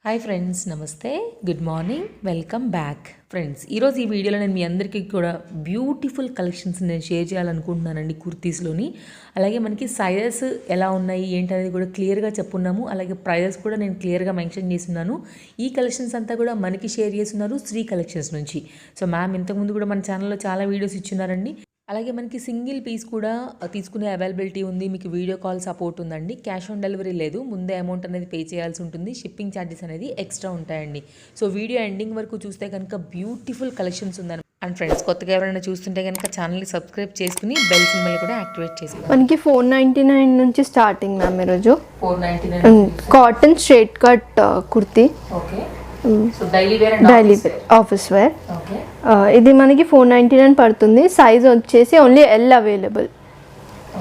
Hi friends, నమస్తే, good morning, welcome back. Friends, ఈరోజు ఈ వీడియోలో నేను మీ అందరికీ కూడా బ్యూటిఫుల్ కలెక్షన్స్ నేను షేర్ చేయాలనుకుంటున్నానండి కుర్తీస్లోని. అలాగే మనకి సైజెస్ ఎలా ఉన్నాయి ఏంటనేది కూడా క్లియర్గా చెప్పున్నాము. అలాగే ప్రైజెస్ కూడా నేను క్లియర్గా మెన్షన్ చేస్తున్నాను. ఈ కలెక్షన్స్ అంతా కూడా మనకి షేర్ చేస్తున్నారు శ్రీ కలెక్షన్స్ నుంచి. సో మ్యామ్ ఇంతకుముందు కూడా మన ఛానల్లో చాలా వీడియోస్ ఇచ్చున్నారండి. అలాగే మనకి సింగిల్ పీస్ కూడా తీసుకునే అవైలబిలిటీ ఉంది. మీకు వీడియో కాల్ సపోర్ట్ ఉందండి. క్యాష్ ఆన్ డెలివరీ లేదు, ముందే అమౌంట్ అనేది పే చేయాల్సి ఉంటుంది. షిప్పింగ్ ఛార్జెస్ అనేది ఎక్స్ట్రా ఉంటాయండి. సో వీడియో ఎండింగ్ వరకు చూస్తే కనుక బ్యూటిఫుల్ కలెక్షన్స్ ఉందని. అండ్ ఫ్రెండ్స్, కొత్తగా ఎవరైనా చూస్తుంటే కనుక ఛానల్ని సబ్స్క్రైబ్ చేసుకుని బెల్ సింబల్ కూడా యాక్టివేట్ చేసుకోండి. మనకి 499 నుంచి స్టార్టింగ్ మ్యామ్ ఈరోజు 499 cotton straight cut kurti. Okay, so daily wear office wear. Okay, ఇది మనకి 499 పడుతుంది. సైజ్ వచ్చేసి only L available.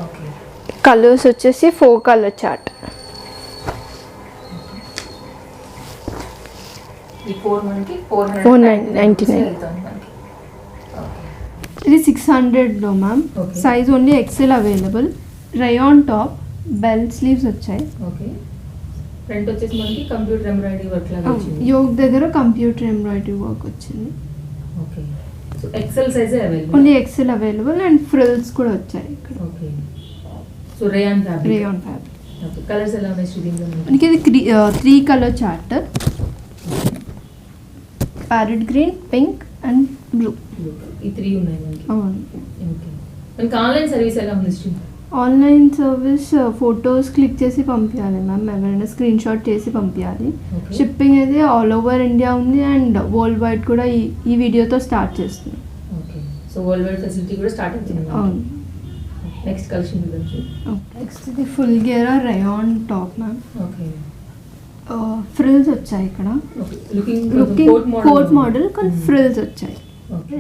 Okay, colours వచ్చేసి 4 కలర్ చార్ట్. ఈ 4 మనకి 499. ఇది 600లో ma'am. Size only XL available. Rayon top, bell sleeves వచ్చాయి. ఓకే, ఫ్రంట్ వచ్చేసి మనకి కంప్యూటర్ ఎంబ్రాయిడరీ వర్క్ లాగా వచ్చింది. యోక్ దగ్గర కంప్యూటర్ ఎంబ్రాయిడరీ వర్క్ వచ్చింది. Okay, so XL size available. Only XL available and frills కూడా వచ్చాయి ఇక్కడ. Okay, so rayon fabric. Rayon fabric. Okay, colours ఎలా ఉన్నాయి దీంట్లో? మనకి ఇది 3 colour chart. Parrot green, pink and blue. ఈ 3 ఉన్నాయి మనకి. అవును. ఓకే, మనకి ఆన్లైన్ సర్వీస్ ఎలా ఉంది Sri? Online service photos click చేసి పంపించాలి మ్యామ్. ఎవరైనా స్క్రీన్ షాట్ చేసి పంపించాలి. షిప్పింగ్ అయితే ఆల్ ఓవర్ ఇండియా ఉంది అండ్ వరల్డ్ వైడ్ కూడా ఈ వీడియోతో స్టార్ట్ చేస్తుంది. Okay, so world wide facility కూడా స్టార్ట్ అవుతుంది. అవును. నెక్స్ట్ కలెక్షన్ చూద్దాం. నెక్స్ట్ ఇది ఫుల్ గేరా rayon top ma'am. Okay, frills వచ్చాయి ఇక్కడ. లుకింగ్ కోట్ మోడల్ కానీ ఫ్రిల్స్ వచ్చాయి.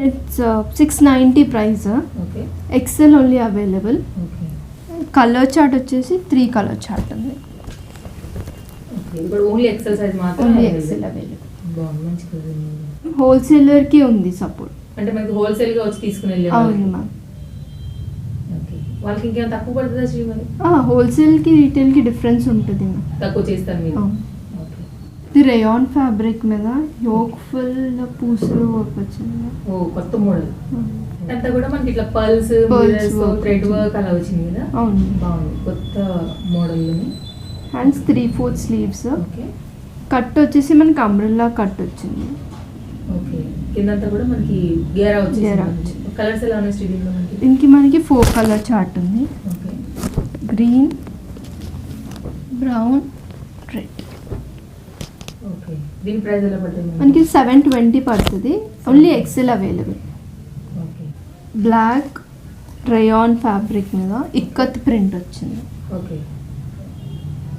It's 690 price. Okay, XL only available. Okay, colour chart వచ్చేసి 3 కలర్ చార్ట్ ఉంది. ఓకే, ఇప్పుడు ఓన్లీ ఎక్సెల్ సైజ్ మాత్రమే ఓన్లీ ఎక్సెల్ అవైలబుల్. బాగుంది, మంచి కలర్. హోల్సేలర్ కి ఉంది సపోర్ట్. అంటే మనకి హోల్సేల్ గా వచ్చి తీసుకుని వెళ్ళాలి. అవును మ్యామ్. ఓకే, వాళ్ళకి ఇంకేం తక్కువ పడుతుందా శ్రీ మరి? హోల్సేల్ కి రీటైల్ కి డిఫరెన్స్ ఉంటుంది మ్యామ్. తక్కువ చేస్తాను మీరు. ఓకే, ఇది రేయాన్ ఫ్యాబ్రిక్ మీద యోక్ ఫుల్ పూసలు వర్క్ వచ్చింది. ఓ కొత్త మోడల్ అంతా కూడా మనకి ఇట్లా పర్ల్స్ థ్రెడ్ వర్క్ అలా వచ్చింది కదా. అవును, బాగుంది, కొత్త మోడల్లోని. Hands 3/4 sleeves. ఓకే, కట్ వచ్చేసి మనకి అంబ్రెల్లా కట్ వచ్చింది. ఓకే, కిందంతా కూడా మనకి గేరా గేరా వచ్చింది. కలర్స్ ఎలా ఉన్నాయి స్టూడియోలో మనకి? దీనికి మనకి 4 కలర్ చార్ట్ ఉంది. Okay, green, brown, red. Okay, దీని ప్రైస్ ఎలా పడుతుంది మనకి 720 పడుతుంది. Only XL available. Okay, black rayon fabric మీద ఇక్కత్ ప్రింట్ వచ్చింది. ఓకే,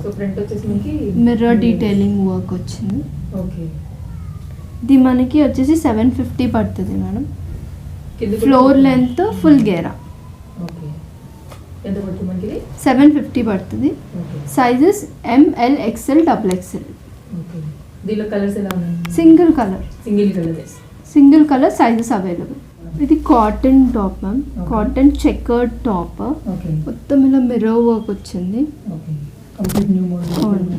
సో ఫ్రంట్ వచ్చేసి మనకి మిర్రర్ డీటెయిలింగ్ వర్క్ వచ్చింది. ఓకే, ఇది మనకి వచ్చేసి 750 పడుతుంది మేడం. కింద ఫ్లోర్ లెంత్ ఫుల్ గేరా. ఓకే, ఎంత పడుతుంది మనకి? 750 పడుతుంది. Okay, sizes ML, XL, XXL. Okay, దీనిలో కలర్స్ ఎలా ఉన్నాయి? Single colour. Single colour sizes available. ఇది cotton top ma'am. Cotton checkered top. Okay, మొత్తం ఇలా మిర్రర్ వర్క్ వచ్చింది. Okay, complete new model.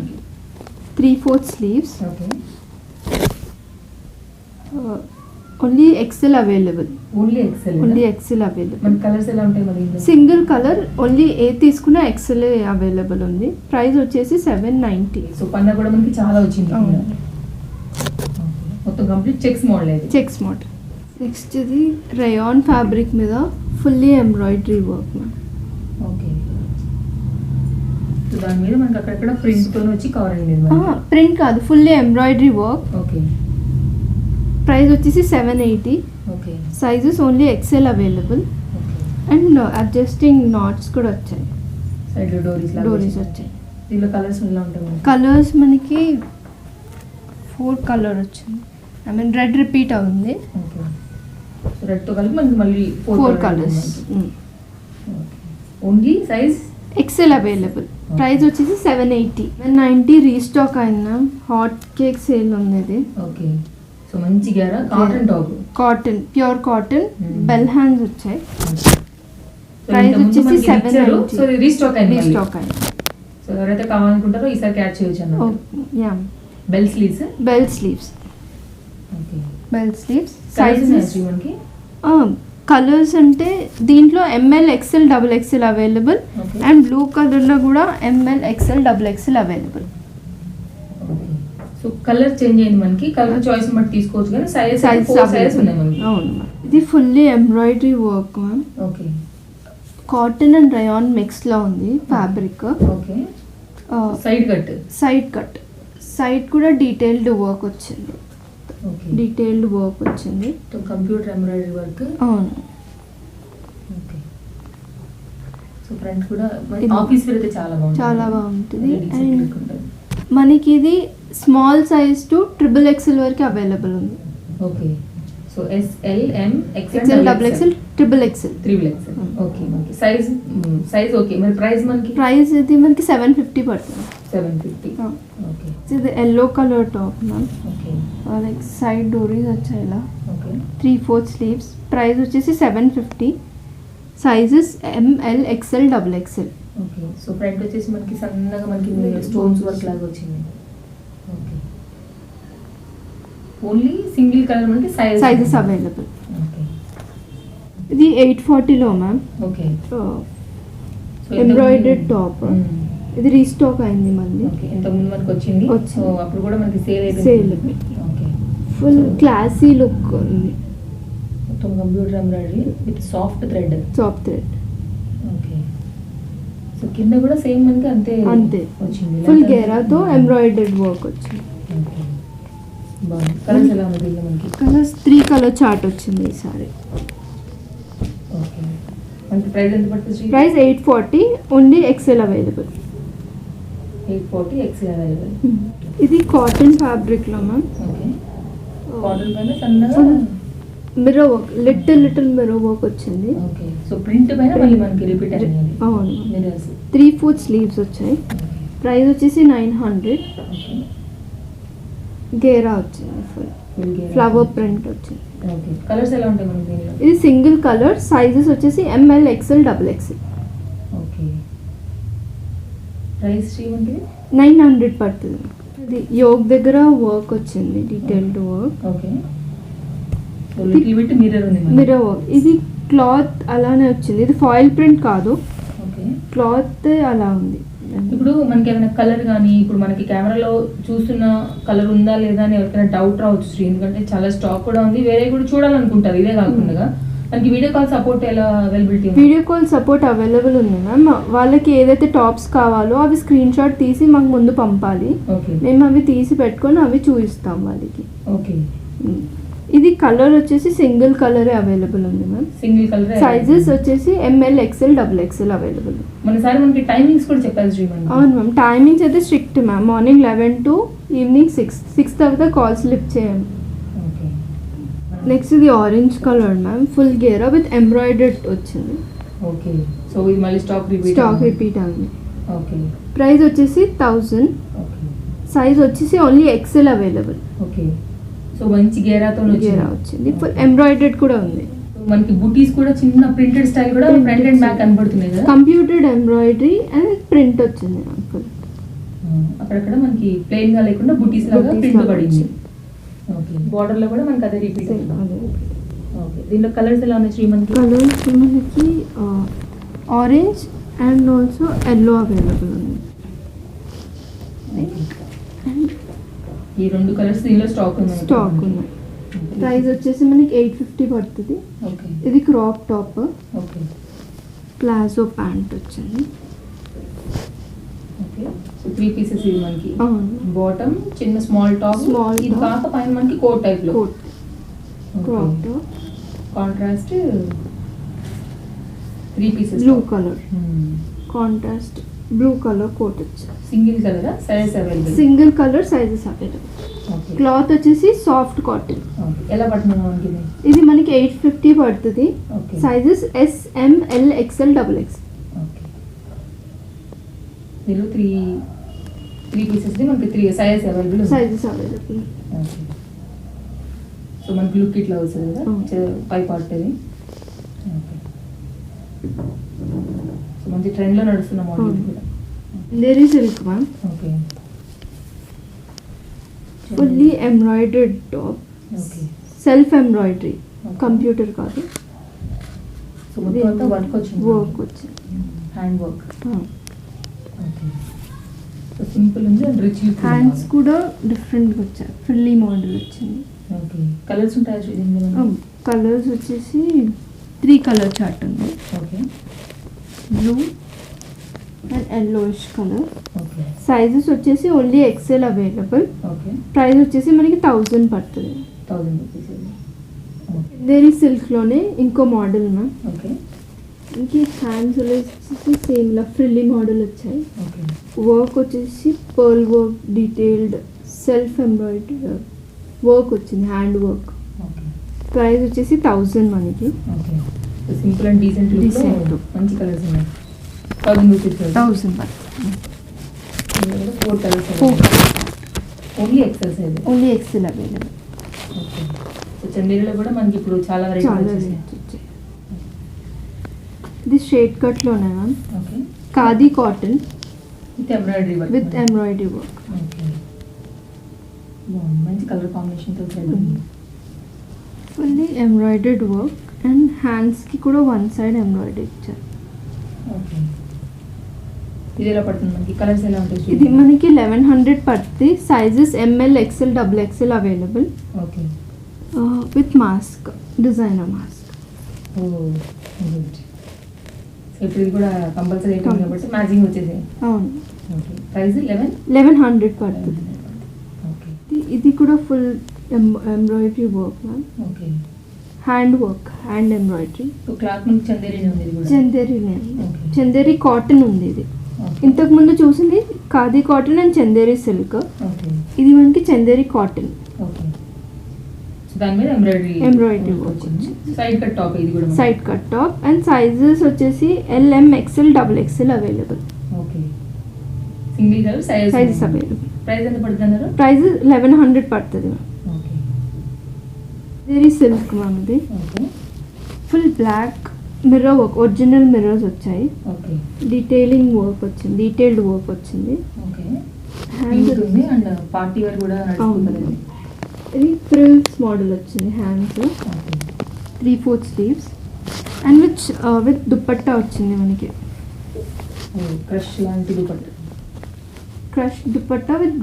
3/4 sleeves. Okay, only XL available. Only XL available. మన colours ఎలా ఉంటాయి మరి? సింగిల్ కలర్ ఓన్లీ ఏ తీసుకున్నా XL available ఉంది. ప్రైస్ వచ్చేసి 790. సో పన్న కూడా మనకి చాలా వచ్చింది. మొత్తం కంప్లీట్ చెక్స్ మోడల్ ఇది. Checks model. నెక్స్ట్ ఇది రయాన్ ఫ్యాబ్రిక్ మీద fully embroidery work ma'am. Okay, so దాని మీద మనకి అక్కడక్కడ ప్రింట్ తో వచ్చి కవర్ అయింది. ప్రింట్ కాదు, fully embroidery work. Okay, price వచ్చేసి 780. Okay, sizes only XL available. And adjusting knots కూడా వచ్చాయి. సైడ్ డోరీస్ వచ్చాయి. దీనిలో కలర్స్ ఎలా ఉంటాయి? కలర్స్ మనకి 4 కలర్ వచ్చింది. ఐ మీన్ రెడ్ రిపీట్ అవుతుంది. ఓకే, సో రెడ్ తో కలిపి మనకి మళ్ళీ 4 colours. Only size XL available. Price వచ్చేసి 780. 90 రీస్టాక్ అయిన హాట్ కేక్ సేల్ ఉంది ఇది. ఓకే, సో మంచి గేరా cotton top. Cotton, pure cotton. Bell hands వచ్చాయి. ప్రైస్ వచ్చేసి 790. సో రీస్టాక్ అయింది. రీస్టాక్ అయింది. సో ఎవరైతే కావాలనుకుంటారో ఈసారి క్యాచ్ చేయొచ్చు అన్నమాట. Yeah, bell sleeves. Bell sleeves. Okay. Bell sleeves sizes sizes మనకి. కలర్స్ అంటే దీంట్లో M L XL double XL available Okay. And blue కలర్లో కూడా M L XL double XL available. Okay. So colour change అయింది మనకి, కలర్ చాయిస్ బట్టి తీసుకోవచ్చు కానీ సైజెస్ సైజెస్ 4 సైజెస్ ఉన్నాయి మనకి. అవును మ్యామ్. ఇది fully embroidery work ma'am. Okay. Cotton and rayon మిక్స్లో ఉంది fabric. Okay. Side cut. Side cut, side కూడా డీటెయిల్డ్ వర్క్ వచ్చింది. ఓకే. డీటెయిల్డ్ వర్క్ వచ్చింది. Computer embroidery work. అవును. ఓకే. సో ఫ్రంట్ కూడా ఆఫీస్ వేర్ అయితే చాలా బాగుంటుంది. చాలా బాగుంటుంది. Very decent అండ్ look ఉంటుంది. మనకి ఇది small size to triple XL వరకు అవైలబుల్ ఉంది. Okay. So SL M XL XL double XL triple XL. 3XL. Okay. మనకి సైజ్ ఓకే. మరి ప్రైస్ మనకి ప్రైస్ ఇది మనకి 750 పడుతుంది. 750. ఓకే. ఇది yellow colour top ma'am. Okay. Like side డోరీస్ వచ్చాయి ఇలా. ఓకే. 3/4 స్లీవ్స్. ప్రైస్ వచ్చేసి 750. Sizes M L XL double XL. Okay. So front వచ్చేసి మనకి సన్నగా మనకి స్టోన్స్ వర్క్ లాగా వచ్చింది. ఓకే. ఓన్లీ సింగిల్ కలర్ మనకి సైజెస్ అవైలబుల్. ఓకే. ఇది 840లో ma'am. Okay. So embroidered top. ఇది రీస్టాక్ అయింది మళ్ళీ. ఓకే. ఇంత ముందు మనకి వచ్చింది. వచ్చింది. సో అప్పుడు కూడా మనకి sale sale. Okay. Full classy look ఉంది. మొత్తం computer embroidery with soft thread. Soft thread. Okay. So కింద కూడా సేమ్ మనకి అంతే అంతే వచ్చింది. ఫుల్ గేరాతో ఎంబ్రాయిడెడ్ వర్క్ వచ్చింది. ఓకే. బాగుంది. కలర్స్ ఎలా ఉంది దీనిలో మనకి? కలర్స్ 3 కలర్ చార్ట్ వచ్చింది ఈసారి. ఓకే. మనకి ప్రైస్ ఎంత పడుతుంది? Price 840. Only XL available. 840 XL available. ఇది కాటన్ ఫ్యాబ్రిక్లో మ్యామ్. ఓకే. కాటన్ పైన సన్నగా. Full mirror work, little mirror work వచ్చింది. ఓకే. సో ప్రింట్ పైన మళ్ళీ మనకి రిపీట్ అయ్యింది. అవును. మిర్రర్స్. 3/4 స్లీవ్స్ వచ్చాయి. ప్రైస్ వచ్చేసి 900. ఓకే. గేరా వచ్చింది. ఫుల్ ఫ్లవర్ ప్రింట్ వచ్చింది. ఓకే. కలర్స్ ఎలా ఉంటాయి మనకి దీనిలో? ఇది సింగిల్ కలర్. సైజెస్ వచ్చేసి M L XL double XL. Okay. Price మనకి 900 పడుతుంది. ఇది యోగ్ దగ్గర వర్క్ వచ్చింది, detailed work. Okay. So little bit mirror ఉంది మనకి. Mirror work. ఇది క్లాత్ అలానే వచ్చింది. ఇది ఫాయిల్ ప్రింట్ కాదు, ఓకే. క్లాత్ అలా ఉంది. ఇప్పుడు మనకి ఏమైనా కలర్ కానీ ఇప్పుడు మనకి కెమెరాలో చూస్తున్న కలర్ ఉందా లేదా అని ఎవరికైనా డౌట్ రావచ్చు శ్రీ, ఎందుకంటే చాలా స్టాక్ కూడా ఉంది, వేరే కూడా చూడాలనుకుంటారు ఇదే కాకుండా. మనకి వీడియో కాల్ సపోర్ట్ ఎలా అవైలబిలిటీ ఉంది? వీడియో కాల్ సపోర్ట్ అవైలబుల్ ఉంది మ్యామ్. వాళ్ళకి ఏదైతే టాప్స్ కావాలో అవి స్క్రీన్ షాట్ తీసి మాకు ముందు పంపాలి. ఓకే. మేము అవి తీసి పెట్టుకొని అవి చూపిస్తాం వాళ్ళకి. ఓకే. ఇది కలర్ వచ్చేసి సింగిల్ కలరే అవైలబుల్ ఉంది మ్యామ్. Single colour. సైజెస్ వచ్చేసి M L XL double XL available. మనసారి మనకి టైమింగ్స్ కూడా చెప్పాలి శ్రీ మనకి. అవును మ్యామ్. టైమింగ్స్ అయితే strict ma'am. Morning 11 to evening 6 తర్వాత కాల్స్ లిఫ్ట్ చేయండి. ఓకే. నెక్స్ట్ ఇది ఆరెంజ్ కలర్ మ్యామ్. ఫుల్ గేరా విత్ ఎంబ్రాయిడర్డ్ వచ్చింది. ఓకే. సో ఇది మళ్ళీ స్టాక్ రిపీట్ అయింది. ఓకే. ప్రైస్ వచ్చేసి 1000. ఓకే. సైజ్ వచ్చేసి only XL available. Okay. So మంచి గేరాతో గేరా వచ్చింది. ఫుల్ ఎంబ్రాయిడర్డ్ కూడా ఉంది. మనకి బుటీస్ కూడా చిన్న ప్రింటెడ్ స్టైల్ కూడా ఫ్రంట్ అండ్ బ్యాక్ కనబడుతున్నాయి కదా. కంప్యూటెడ్ ఎంబ్రాయిడరీ అండ్ ప్రింట్ వచ్చింది ఫుల్. అక్కడక్కడ మనకి ప్లెయిన్ గా లేకుండా బుటీస్ లాగా ప్రింట్ పడింది. ఓకే. బార్డర్ లో కూడా మనకి అదే రిపీట్ అయింది. ఓకే. దీనిలో కలర్స్ ఎలా ఉన్నాయి శ్రీ మనకి? కలర్స్ మనకి orange and also yellow available ఉంది. ఈ రెండు కలర్స్ దీనిలో స్టాక్ ఉన్నాయి. ప్రైస్ వచ్చేసి మనకి 850 పడుతుంది. ఓకే. ఇది crop top. Okay. Palazzo pant వచ్చింది. ఓకే. సో 3 పీసెస్ ఇది మనకి. అవును. బాటమ్ చిన్న స్మాల్ టాప్, ఇది కాక పైన మనకి కోట్ టైప్ లో. Coat crop top. Contrast 3 pieces blue colour. Contrast blue colour coat వచ్చింది. Single colour size available. Single colour sizes available. Okay. Cloth వచ్చేసి సాఫ్ట్ కాటన్. ఓకే. ఎలా పడుతుంది మనకి ఇది? ఇది మనకి 850 పడుతుంది. Okay. Sizes S M L XL double X. Okay. దీనిలో 3 పీసెస్ మనకి 3 sizes available. Sizes available. Okay. So మనకి లుక్ ఇట్లా వస్తుంది కదా పై పార్ట్ ఇది. ఓకే. సో మంచి ట్రెండ్ లో నడుస్తున్న మోడల్ కూడా. Lady silk ma'am. Okay. Fully embroidered top, okay self embroidery, Okay. Computer కాదు, సో మొత్తం అంతా వర్క్ వచ్చింది, వర్క్ వచ్చింది. Hand work. Okay so simple ఉంది అండ్ రిచ్ లుక్. హ్యాండ్స్ కూడా డిఫరెంట్గా వచ్చాయి, ఫుల్లీ మోడల్ వచ్చింది. ఓకే కలర్స్ ఉంటాయా దీనిలో? కలర్స్ వచ్చేసి 3 కలర్ చార్ట్ ఉంది, okay blue and yellowish colour. Okay sizes వచ్చేసి only XL available. Okay price వచ్చేసి మనకి 1000 పడుతుంది. 1000 రూపీస్. ఓకే దేని సిల్క్లోనే ఇంకో మోడల్ మ్యామ్. ఓకే ఇంక హ్యాండ్స్ వచ్చేసి సేమ్ ఇలా ఫ్రిల్లీ మోడల్ వచ్చాయి. ఓకే వర్క్ వచ్చేసి pearl work, detailed self embroidery work వచ్చింది, హ్యాండ్ వర్క్. ఓకే ప్రైస్ వచ్చేసి 1000 మనకి. Okay so simple and decent Decent look, look. మంచి కలర్స్ ఉన్నాయి. 1000 రూపీస్. 1000 పడుతుంది. 4 colours, 4 only XL size. Only XL available. Okay so చందేరిలో కూడా మనకి ఇప్పుడు చాలా వెరైటీ చాలా వచ్చేసాయి. రేట్ వచ్చాయి. ఇది స్ట్రేట్ కట్లోనే ma'am, okay khadi cotton with embroidery work. With embroidery work. Okay బాగుంది, మంచి కలర్ కాంబినేషన్తో ఫుల్లీ ఎంబ్రాయిడర్డ్ వర్క్ అండ్ హ్యాండ్స్కి కూడా వన్ సైడ్ ఎంబ్రాయిడరీ ఇచ్చారు. ఓకే ఇది ఎలా పడుతుంది మనకి? కలర్స్ ఎలా ఉంటాయి? ఇది మనకి 1100 పడుతుంది. Sizes M L, XL, double XL available okay with mask, designer mask. Oh good. So ఇప్పుడు ఇది కూడా కంపల్సరీ ఐటమ్ కాబట్టి మ్యాచింగ్ వచ్చేసాయి. అవును, ఓకే ప్రైస్ 1100 పడుతుంది. ఓకే ఇది కూడా full embroidery work ma'am, okay hand work, hand embroidery. So cloth మనకి చందేరీనే ఉంది ఇది కూడా. చందేరీనే, Okay. చందేరీ కాటన్ ఉంది ఇది. ఓకే ఇంతకు ముందు చూసింది khadi cotton and Chanderi silk. Okay ఇది మనకి చందేరీ కాటన్. ఓకే సో దాని మీద ఎంబ్రాయిడరీ Embroidery work వచ్చింది. సైడ్ కట్ టాప్ ఇది కూడా మనకి. Side cut top and sizes వచ్చేసి L M, XL, double XL available. Okay single colour sizes available. Price ఎంత పడుతుంది అన్నారు? ప్రైస్ 1100 పడుతుంది ma'am. Okay Chanderi silk ma'am ఇది. Okay full black mirror work, original mirrors వచ్చాయి. ఓకే డీటెయిలింగ్ వర్క్ వచ్చింది, detailed work వచ్చింది. Okay hands ఉంది అండ్ పార్టీ వేర్ కూడా నడుస్తుంది. ఇది ఫ్రిల్స్ మోడల్ వచ్చింది. Hands okay 3/4 sleeves and with dupatta వచ్చింది మనకి. క్రష్ లాంటి dupatta, crush dupatta with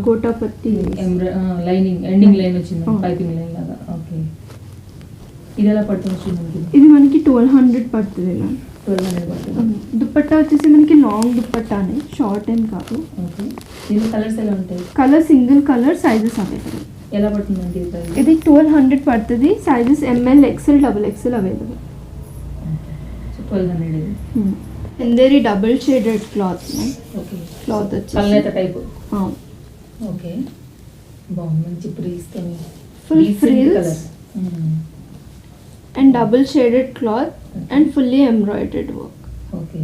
gotapatti. Lining ending line వచ్చింది, Oh. పైపింగ్ లైన్ లాగా. ఓకే ఇది ఎలా పడుతుంది మనకి? ఇది మనకి 1200 పడుతుంది మ్యామ్. 1200 పడుతుంది. దుపట్టా వచ్చేసి మనకి లాంగ్ దుపట్టానే, షార్ట్ ఏం కాదు. ఓకే దీని కలర్స్ ఎలా ఉంటాయి? Colour single colour, sizes available. ఎలా పడుతుంది అంటే ఇది ప్రైస్? ఇది 1200 పడుతుంది. Sizes M L, XL, double XL available. So 1200 ఇది. Chanderi double shaded cloth ma'am. Okay cloth వచ్చేసి కల్నేత టైప్. అవును. ఓకే బాగుంది, మంచి ప్రీస్తో Full frills. And double shaded cloth and fully embroidered work. Okay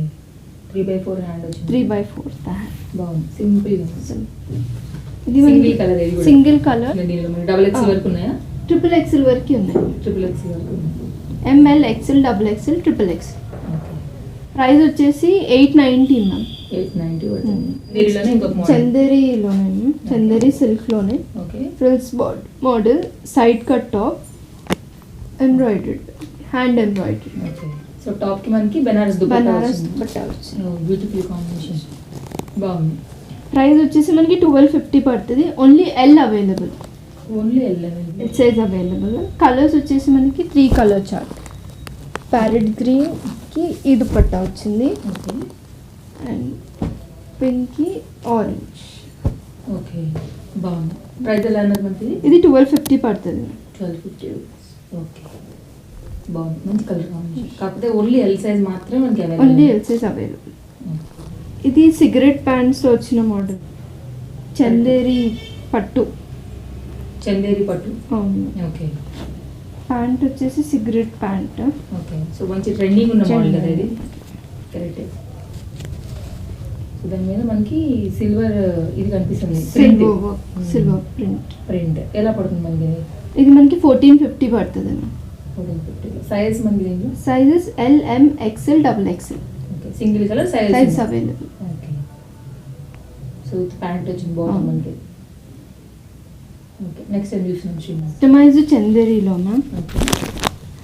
3/4 hand వచ్చింది. 3/4 బాగుంది, సింపుల్. ఇది సింగిల్ కలర్ ఇది కూడా. Single colour. డబుల్ ఎక్స్ వరకు ఉన్నాయా? ట్రిపుల్ ఎక్సెల్ వరకు ఉన్నాయి. ట్రిపుల్ ఎక్స్ వరకు ఉన్నాయి. M L, XL, double XL, triple X. Okay price వచ్చేసి 890 మ్యామ్. 890 పడుతుంది. దీనిలోనే ఇంకొక మోడల్. చందేరీలోనే, చందేరీ సిల్క్లోనే okay frills model, side cut top, embroidered, hand embroidery. Okay so top కి మనకి బెనారస్ దుపట్టా బనారస్ వచ్చింది. దుపట్టా వచ్చింది. బ్యూటిఫుల్ కాంబినేషన్, బాగుంది. ప్రైస్ వచ్చేసి మనకి 1250 పడుతుంది. Only L available, only 11. L size available. Colours వచ్చేసి మనకి 3 కలర్ చార్ట్. ప్యారెట్ గ్రీన్కి ఈ దుపట్టా వచ్చింది ఓకే అండ్ పింక్కి ఆరెంజ్. ఓకే బాగుంది. ప్రైస్ ఎలా అన్నది మనకి? ఇది 1250 పడుతుంది. 1250 రూపీస్. ఓకే బాగుంది, మంచి కలర్ కాంబినేషన్. కాకపోతే ఓన్లీ ఎల్ సైజ్ మాత్రమే మనకి only available. L size available. ఇది సిగరెట్ ప్యాంట్స్లో వచ్చిన మోడల్, చందేరి పట్టు. చందేరి పట్టు. అవును. ఓకే ప్యాంట్ వచ్చేసి సిగరెట్ ప్యాంట్. ఓకే సో మంచి ట్రెండింగ్ ఉన్న మోడల్ కదా ఇది. కరెక్టే. సో దాని మీద మనకి సిల్వర్ ఇది కనిపిస్తుంది, silver work, silver print. Print. ఎలా పడుతుంది మనకి? ఇది మనకి 1450 పడుతుంది. 1450. సైజ్ మనకి దీంట్లో sizes L M, XL, double XL. Okay single colour size size available. Okay so pant వచ్చింది బాగుంది మనకి. ఓకే నెక్స్ట్ ఏం చూసినాం షిమ్మర్. కస్టమైజ్ చందేరీలో మ్యామ్. ఓకే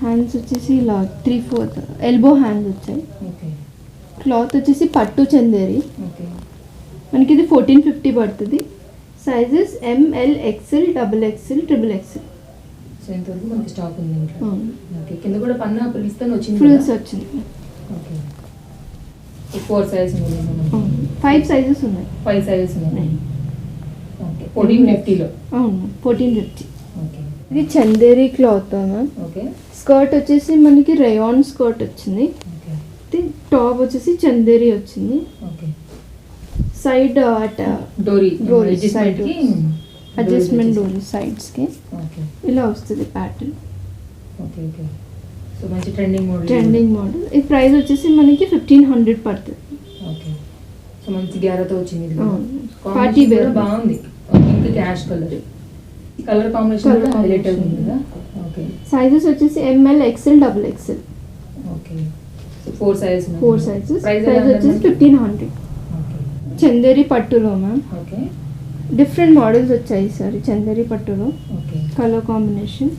హ్యాండ్స్ వచ్చేసి ఇలా 3/4 ఎల్బో హ్యాండ్స్ వచ్చాయి. ఓకే క్లాత్ వచ్చేసి పట్టు చందేరి. ఓకే మనకి ఇది 1450 పడుతుంది. Sizes M L XL XXL XXL. So ఇంతవరకు మనకి స్టాక్ ఉంది ఇంట్లో. ఓకే కింద కూడా పన్నా పిలుస్తాను వచ్చింది ఫ్రిల్స్ వచ్చింది. ఓకే 4 సైజ్ ఉంది. 5 సైజెస్ ఉన్నాయి. 5 సైజెస్ ఉన్నాయి. ఓకే 1450లో. అవును 1450. ఓకే ఇది Chanderi cloth ma'am. Okay skirt వచ్చేసి మనకి రేయాన్ స్కర్ట్ వచ్చింది. ఓకే టాప్ వచ్చేసి చందేరి వచ్చింది. ఓకే సైడ్ డోరీ డోరీ అడ్జస్ట్మెంట్ కి అడ్జస్ట్మెంట్ డోరీ సైడ్స్ కి ఓకే ఇలా వస్తుంది ప్యాటర్న్. ఓకే ఓకే సో మంచి ట్రెండింగ్ మోడల్. Trending model. ఈ ప్రైస్ వచ్చేసి మనకి 1500 పడుతుంది. ఓకే సో మంచి గ్యారతో వచ్చింది ఇది. పార్టీ వేర్ బాగుంది. Pink cash colour. Colour combination కూడా హైలైట్ అవుతుంది కదా. ఓకే సైజెస్ వచ్చేసి ML XL XXL. Okay so 4 sizes 4 sizes. Price price వచ్చేసి 1500. ఓకే చందేరి పట్టులో మ్యామ్ ఓకే డిఫరెంట్ మోడల్స్ వచ్చాయి ఈసారి చందేరి పట్టులో. Okay colour combination.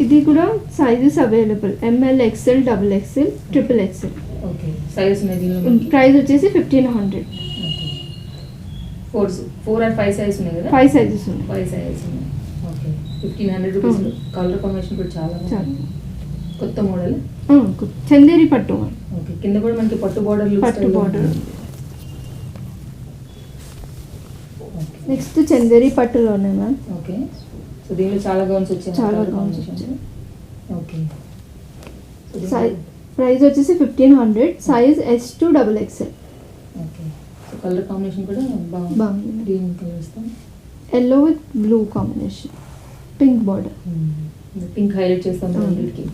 ఇది కూడా sizes available ML XL XXL XXL. Okay sizes ఉన్నాయి దీనిలో. ప్రైస్ వచ్చేసి 1500. ఓకే 4 అండ్ 5 సైజెస్ ఉన్నాయి కదా. 5 సైజెస్ ఉన్నాయి. 5 సైజెస్ ఉన్నాయి. Okay 1500 rupees. కలర్ కాంబినేషన్ కూడా చాలా బాగుంది. కొత్త మోడల్. చందేరి పట్టు మ్యామ్. ఓకే కింద కూడా మనకి పట్టు బార్డర్ పట్టు బార్డర్. నెక్స్ట్ చందేరి పట్టులోనే మ్యామ్. ఓకే సో దీనిలో చాలా గౌన్స్ వచ్చాయి. చాలా Colour గౌన్స్ combination. వచ్చాయి. ఓకే సో సైజ్ ప్రైస్ వచ్చేసి 1500. Size S2 XXL. Okay so colour combination కూడా బాగుంది. బాగుంది. గ్రీన్ కలర్ ఇస్తాం. Yellow with blue combination. Pink border. Pink highlight చేస్తాం రెండింటికి.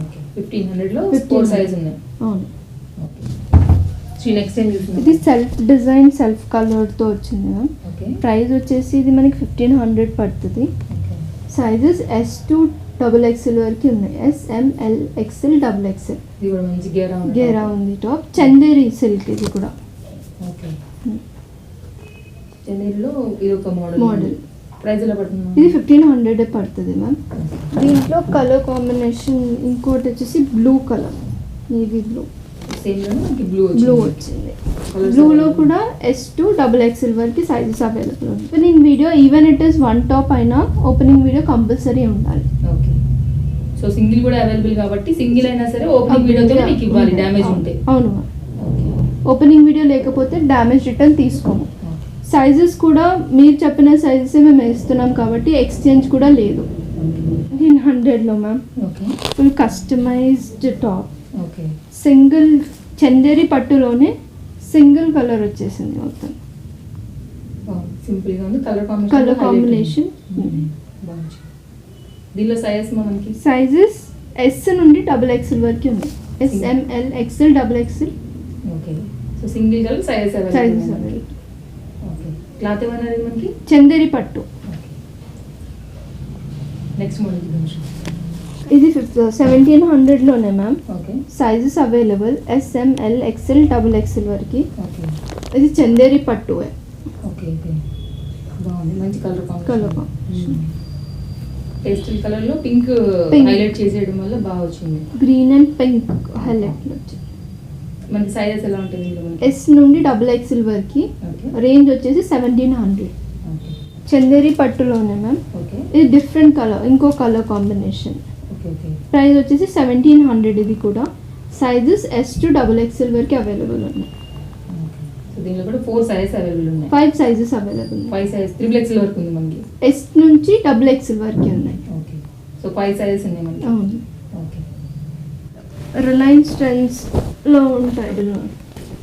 ఓకే 1500లో 4 1500. సైజ్ ఉన్నాయి. అవును. ఓకే సో నెక్స్ట్ ఏం చూస్తున్నాం. ఇది సెల్ఫ్ డిజైన్ సెల్ఫ్ కలర్తో వచ్చింది మ్యామ్. ఓకే ప్రైస్ వచ్చేసి ఇది మనకి 1500 పడుతుంది. ఓకే సైజెస్ S2 XXL వరకు ఉన్నాయి. SML XL XXL. ఇది కూడా మంచి గేరా ఉంది. గేరా ఉంది టాప్. చందేరి సిల్క్ ఇది కూడా. ఓకే చెన్నైలో ఇది ఒక మోడల్. మోడల్. ప్రైస్ ఎలా పడుతుంది? ఇది 1500 పడుతుంది మ్యామ్. దీంట్లో కలర్ కాంబినేషన్ ఇంకోటి వచ్చేసి blue colour. Navy blue. Same లో మనకి బ్లూ బ్లూ వచ్చింది. వచ్చింది. బ్లూలో కూడా S2 XXL వరకు సైజెస్ అవైలబుల్ ఉంది. Opening video even it is 1 top అయినా ఓపెనింగ్ వీడియో కంపల్సరీ ఉండాలి. ఓకే సో సింగిల్ కూడా అవైలబుల్ కాబట్టి సింగిల్ అయినా సరే ఓపెనింగ్ వీడియోతో మీకు ఇవ్వాలి డ్యామేజ్ ఉంటే. అవును. ఓకే ఓపెనింగ్ వీడియో లేకపోతే డ్యామేజ్ రిటర్న్ తీసుకోము. సైజెస్ కూడా మీరు చెప్పిన సైజెస్ మేము ఇస్తున్నాం కాబట్టి ఎక్స్చేంజ్ కూడా లేదు. 1500లో ma'am. Okay full customised top. Okay single Chanderi పట్టులోనే సింగిల్ కలర్ వచ్చేసింది మొత్తం. సింపుల్ గా ఉంది. Colour colour combination. బాగుంది. దీనిలో సైజెస్ మనకి సైజెస్ S నుండి XXL వరకు ఉంది. SML XL XXL. Okay so single colour sizes sizes available. Available. Okay cloth ఏమన్నది మనకి? చందేరి పట్టు. ఓకే నెక్స్ట్ మోడల్ చూద్దాం. ఇది 1700లోనే ma'am. Okay sizes available SML XL XXL వరకు. ఓకే ఇది చందేరి పట్టు. ఓకే ఓకే బాగుంది. మంచి colour colour combination. Pastel colour లో పింక్ Pink. హైలైట్ చేసేయడం వల్ల బాగా వచ్చింది. గ్రీన్ అండ్ పింక్ హైలైట్ వచ్చింది. మనకి సైజెస్ ఎలా ఉంటుంది ఇందులో మనకి? S నుండి XXL వరకు. ఓకే రేంజ్ వచ్చేసి 1700. ఓకే చందేరి పట్టులోనే మ్యామ్. ఓకే ఇది డిఫరెంట్ కలర్ ఇంకో colour combination. Okay okay price వచ్చేసి 1700. ఇది కూడా సైజెస్ S2 XXL వరకు అవైలబుల్ ఉన్నాయి. ఓకే సో దీనిలో కూడా 4 సైజెస్ అవైలబుల్ ఉన్నాయి. 5 సైజెస్ అవైలబుల్ ఉన్నాయి. 5 సైజ్ XXL వరకు ఉంది మనకి. S నుంచి XXL వరకు ఉన్నాయి. ఓకే సో 5 సైజెస్ ఉన్నాయి మనకి. అవును. ఓకే రిలయన్స్ ట్రెండ్స్లో ఉంటాయి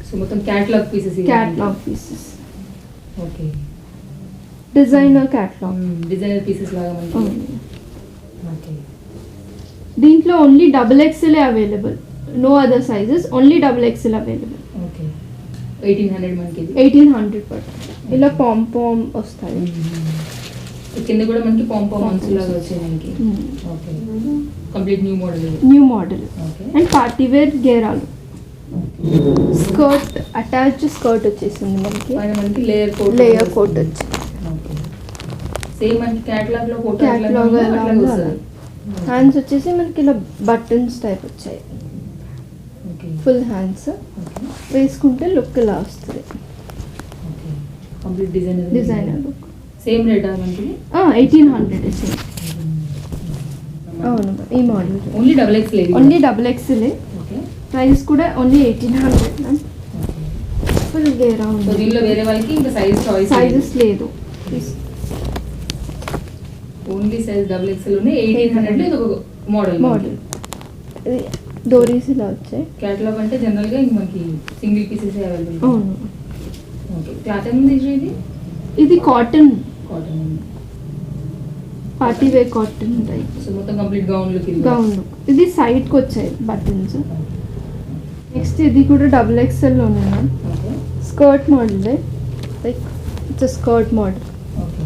సో మొత్తం catalogue pieces. Catalogue pieces. Okay designer catalogue. Designer pieces లాగా మనకి. ఓకే దీంట్లో only XXL available. No other sizes. Only XXL available. Okay 1800 మనకి ఇది. 1800 పడుతుంది. ఇలా పాంపామ్ వస్తాయి. కింద కూడా మనకి పాంపామ్ అంచు లాగా వచ్చాయి మనకి. ఓకే కంప్లీట్ న్యూ మోడల్ ఇది. New model. Okay and party wear గేరాలు. స్కర్ట్ అటాచ్ స్కర్ట్ వచ్చేసింది మనకి. పైన మనకి లేయర్ కోట్. లేయర్ కోట్ వచ్చింది. ఓకే సేమ్ మనకి క్యాటలాగ్ లో ఫోటో Catalog ఎలా ఉందో అలా. హ్యాండ్స్ వచ్చేసి మనకి ఇలా బటన్స్ టైప్ వచ్చాయి, ఓకే ఫుల్ హ్యాండ్స్. ఓకే వేసుకుంటే లుక్ ఇలా వస్తుంది, okay complete designer look. Same రేటా మనకి 1800 సేమ్. అవును ఈ మోడల్ ఓన్లీ డబుల్ ఎక్స్ లేదు only double XL. Okay price కూడా ఓన్లీ 1800 మ్యామ్. ఫుల్ గేరా సో ఉంది, దీనిలో వేరే వాళ్ళకి ఇంకా సైజ్ చాయిస్ సైజెస్ లేదు. ఓన్లీ సైజ్ డబుల్ ఎక్స్ఎల్ ఉన్నాయి 1800 లో ఇది ఒక మోడల్ మోడల్ ఇది డోరీస్ ఇలా వచ్చాయి. క్యాటలాగ్ అంటే జనరల్ గా ఇంక మనకి సింగిల్ పీసెస్ అవైలబుల్. అవును ఓకే క్లాత్ ఏముంది ఇది ఇది cotton, cotton party wear cotton type so మొత్తం కంప్లీట్ గౌన్ లుక్ ఇది గౌన్ లుక్. ఇది సైడ్కి వచ్చాయి బటన్స్. నెక్స్ట్ ఇది కూడా డబుల్ ఎక్స్ఎల్ ఉన్నాయి ma'am. Okay skirt model, like it's skirt model. Okay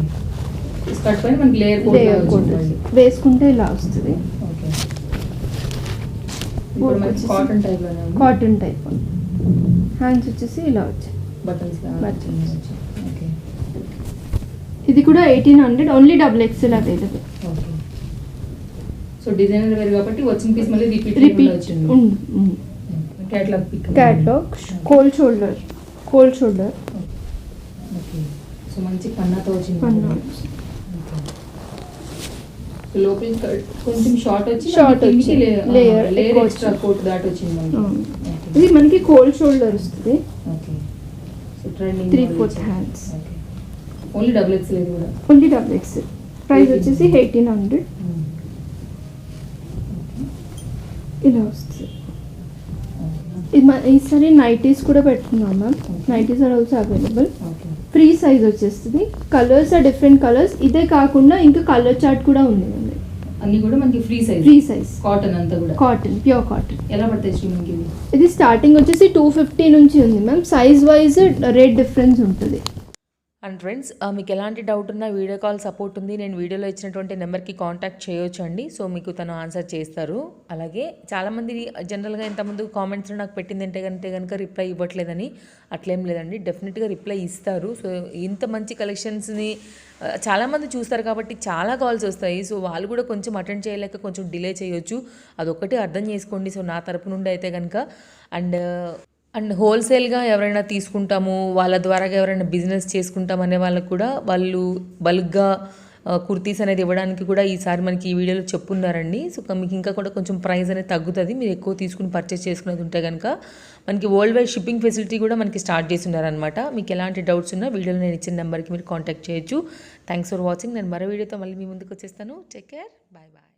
skirt పైన మనకి లేయర్ లేయర్ కోట్ వేసుకుంటే ఇలా వస్తుంది. ఓకే ఇప్పుడు మనకి కాటన్ టైప్ లోనే ఉంది కాటన్ టైప్. హ్యాండ్స్ వచ్చేసి ఇలా వచ్చాయి. Buttons Buttons. ఓకే ఇది కూడా 1800 only double XL available. Okay so designer wear కాబట్టి వచ్చిన పీస్ మళ్ళీ రిపీట్ రిపీట్ వచ్చింది catalogue pick catalogue. Cold shoulder okay so మంచి పన్నాతో వచ్చింది పన్నా. ఓకే సో లోపల కొంచెం షార్ట్ వచ్చి Short వచ్చి, layer లేయర్ ఎక్కువ ఎక్స్ట్రా వచ్చింది. కోట్ దాట్ వచ్చింది మనకి అవును. ఓకే ఇది మనకి కోల్డ్ షోల్డర్ వస్తుంది. Okay so trending 3/4 hands. Okay only double XL ఇది కూడా ఓన్లీ డబుల్ ఎక్స్ఎల్. ప్రైస్ వచ్చేసి 1800 ఇలా వస్తుంది. ఈసారి నైటీస్ కూడా పెట్టుకున్నాం ma'am. Nighties are also available. Okay free size వచ్చేస్తుంది. Colours are different colours. ఇదే కాకుండా ఇంకా కలర్ చార్ట్ కూడా ఉంది అన్ని కూడా మనకి free size free size. Cotton అంతా కూడా కాటన్, ప్యూర్ కాటన్. ఎలా పడతాయి శ్రీ మనకి ఇవి? ఇది స్టార్టింగ్ వచ్చేసి 250 నుంచి ఉంది ma'am. Size wise rate difference ఉంటుంది. అండ్ ఫ్రెండ్స్ మీకు ఎలాంటి డౌట్ ఉన్నా వీడియో కాల్ సపోర్ట్ ఉంది. నేను వీడియోలో ఇచ్చినటువంటి నెంబర్కి కాంటాక్ట్ చేయొచ్చు అండి. సో మీకు తను ఆన్సర్ చేస్తారు. అలాగే చాలామంది జనరల్గా ఇంతకుముందు కామెంట్స్లో నాకు పెట్టిందంటే కనుక రిప్లై ఇవ్వట్లేదని. అట్లేం లేదండి, డెఫినెట్గా రిప్లై ఇస్తారు. సో ఇంత మంచి కలెక్షన్స్ని చాలామంది చూస్తారు కాబట్టి చాలా కాల్స్ వస్తాయి. సో వాళ్ళు కూడా కొంచెం అటెండ్ చేయలేక కొంచెం డిలే చేయొచ్చు, అదొక్కటి అర్థం చేసుకోండి. సో నా తరపు నుండి అయితే కనుక అండ్ హోల్సేల్గా ఎవరైనా తీసుకుంటాము, వాళ్ళ ద్వారా ఎవరైనా బిజినెస్ చేసుకుంటాం అనే వాళ్ళకు కూడా వాళ్ళు బల్క్గా కుర్తీస్ అనేది ఇవ్వడానికి కూడా ఈసారి మనకి ఈ వీడియోలో చెప్పున్నారండి. సో మీకు ఇంకా కూడా కొంచెం ప్రైస్ అనేది తగ్గుతుంది మీరు ఎక్కువ తీసుకుని పర్చేస్ చేసుకునేది ఉంటే కనుక. మనకి వరల్డ్ వైడ్ షిప్పింగ్ ఫెసిలిటీ కూడా మనకి స్టార్ట్ చేస్తున్నారనమాట. మీకు ఎలాంటి డౌట్స్ ఉన్నా వీడియోలో నేను ఇచ్చిన నెంబర్కి మీరు కాంటాక్ట్ చేయొచ్చు. Thanks for watching. నేను మరో వీడియోతో మళ్ళీ మీ ముందుకు వచ్చేస్తాను. Take care, bye bye.